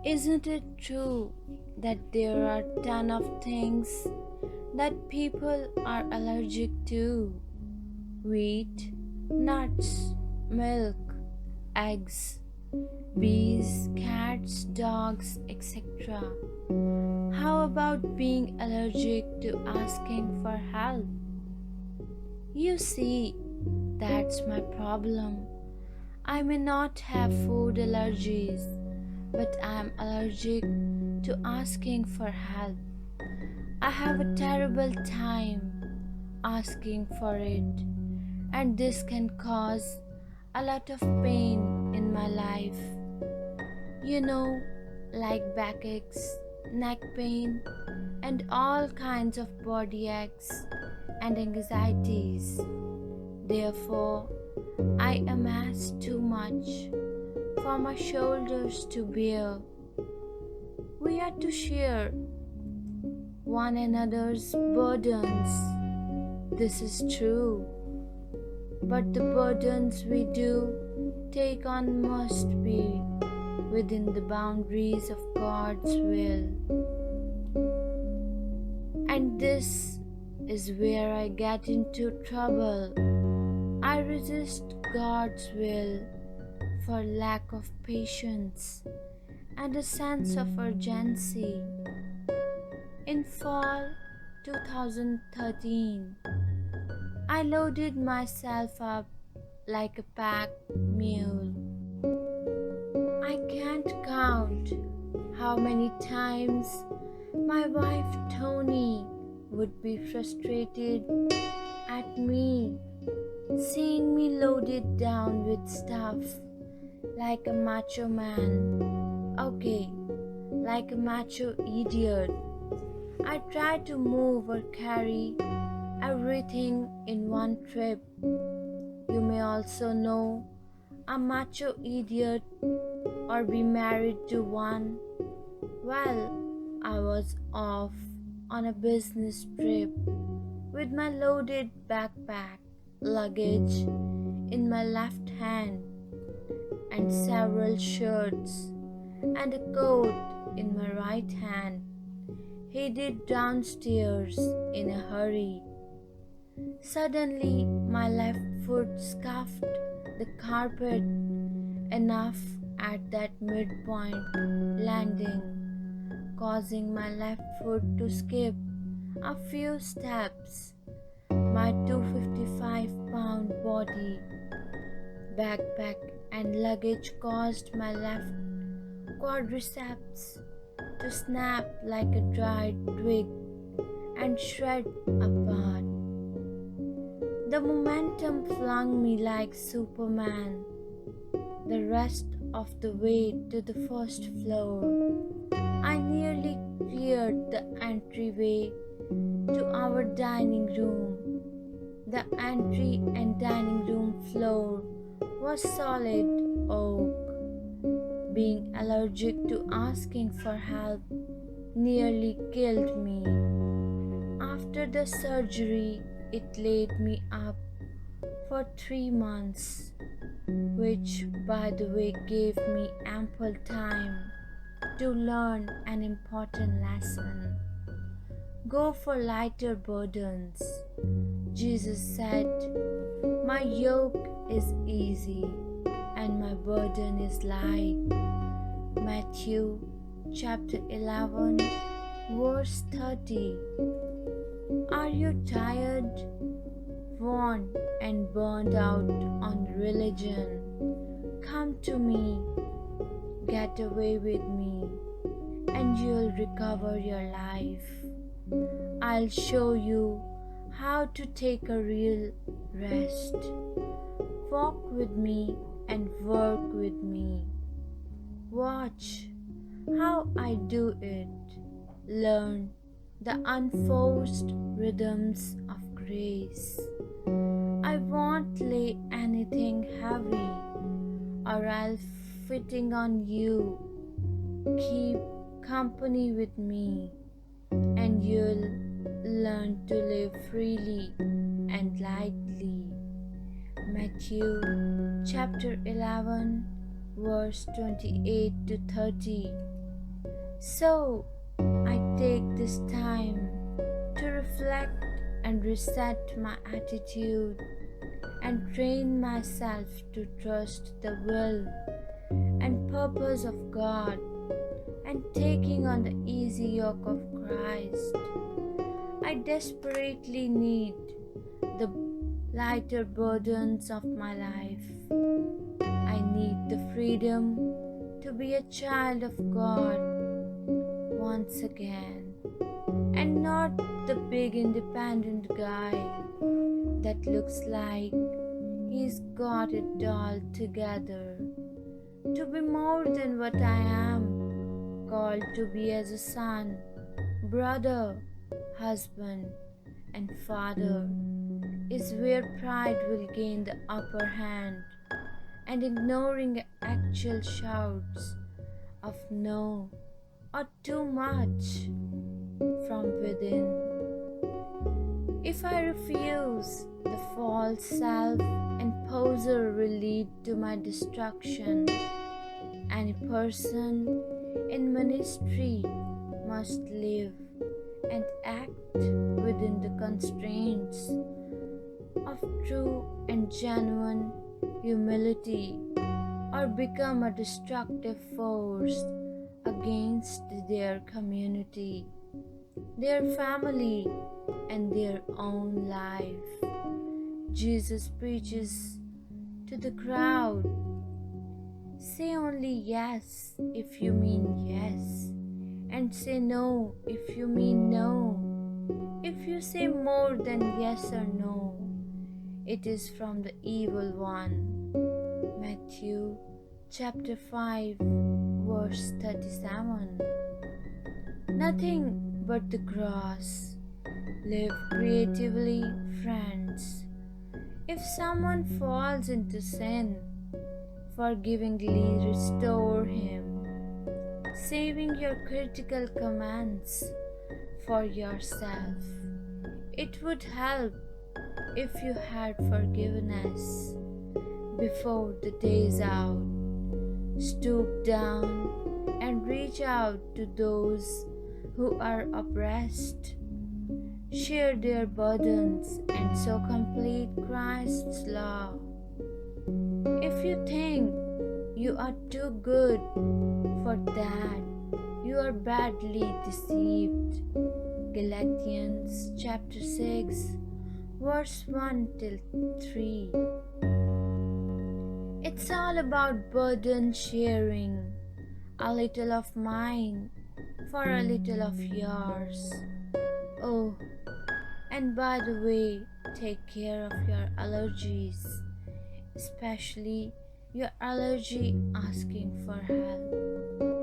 Isn't it true that there are ton of things that people are allergic to? Wheat, nuts, milk, eggs, bees, cats, dogs, etc. How about being allergic to asking for help? You see, that's my problem. I may not have food allergies, but I'm allergic to asking for help. I have a terrible time asking for it, and this can cause a lot of pain in my life. You know, like backaches, neck pain, and all kinds of body aches and anxieties. Therefore, I amass too much for my shoulders to bear. We are to share one another's burdens. This is true, but the burdens we do take on must be within the boundaries of God's will. And this is where I get into trouble. I resist God's will for lack of patience and a sense of urgency. In fall 2013, I loaded myself up like a packed mule. I can't count how many times my wife Toni would be frustrated at me, seeing me loaded down with stuff like a macho man. Okay, like a macho idiot. I try to move or carry everything in one trip. You may also know a macho idiot or be married to one. Well, I was off on a business trip with my loaded backpack, luggage in my left hand, and several shirts and a coat in my right hand, headed downstairs in a hurry. Suddenly, my left foot scuffed the carpet enough at that midpoint landing, causing my left foot to skip a few steps. My 255-pound body, backpack, and luggage caused my left quadriceps to snap like a dried twig and shred apart. The momentum flung me like Superman the rest of the way to the first floor. I nearly cleared the entryway to our dining room. The entry and dining room floor was solid oak. Being allergic to asking for help nearly killed me. After the surgery, it laid me up for 3 months, which, by the way, gave me ample time to learn an important lesson. Go for lighter burdens. Jesus said, "My yoke is easy and my burden is light." Matthew chapter 11, verse 30. Are you tired, worn, and burned out on religion? Come to me, get away with me, and you'll recover your life. I'll show you how to take a real rest. Walk with me and work with me. Watch how I do it. Learn the unforced rhythms of grace. I won't lay anything heavy or I'll fitting on you. Keep company with me and you'll learn to live freely and lightly. Matthew chapter 11 verse 28 to 30. So I take this time to reflect and reset my attitude and train myself to trust the will and purpose of God and taking on the easy yoke of Christ. I desperately need the lighter burdens of my life. I need the freedom to be a child of God once again, and not the big independent guy that looks like he's got it all together. To be more than what I am, called to be as a son, brother, husband, and father, is where pride will gain the upper hand, and ignoring actual shouts of no or too much from within. If I refuse, the false self and poser will lead to my destruction. Any person in ministry must live and act within the constraints of true and genuine humility, or become a destructive force against their community, their family, and their own life. Jesus preaches to the crowd, say only yes if you mean yes, and say no if you mean no. If you say more than yes or no, it is from the evil one. Matthew chapter 5 verse 37. Nothing but the cross. Live creatively, friends. If someone falls into sin, forgivingly restore him, saving your critical comments for yourself. It would help if you had forgiveness before the day's out. Stoop down and reach out to those who are oppressed. Share their burdens and so complete Christ's law. If you think you are too good for that, you are badly deceived. Galatians chapter 6 verse 1 till 3. It's all about burden sharing, a little of mine for a little of yours. Oh, and by the way, take care of your allergies, especially your allergy asking for help.